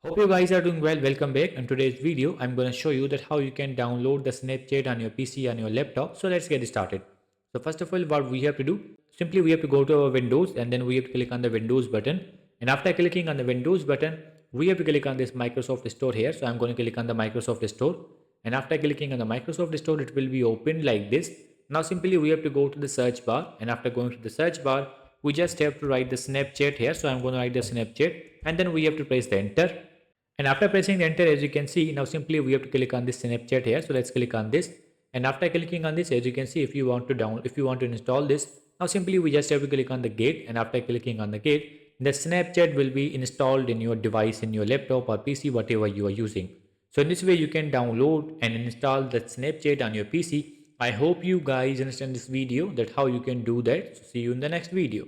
Hope you guys are doing well. Welcome back. In today's video, I'm going to show you that how you can download the Snapchat on your PC on your laptop. So let's get started. So first of all, what we have to do, simply we have to go to our Windows and then we have to click on the Windows button. And after clicking on the Windows button, we have to click on this Microsoft Store here. So I'm going to click on the Microsoft Store. And after clicking on the Microsoft Store, it will be opened like this. Now simply we have to go to the search bar, and after going to the search bar, we just have to write the Snapchat here. So I'm going to write the Snapchat and then we have to press the enter. And after pressing the enter, as you can see, now simply we have to click on this Snapchat here. So let's click on this. And after clicking on this, as you can see, if you want to if you want to install this, now simply we just have to click on the gate. And after clicking on the gate, the Snapchat will be installed in your device, in your laptop or PC, whatever you are using. So in this way, you can download and install the Snapchat on your PC. I hope you guys understand this video, that how you can do that. So see you in the next video.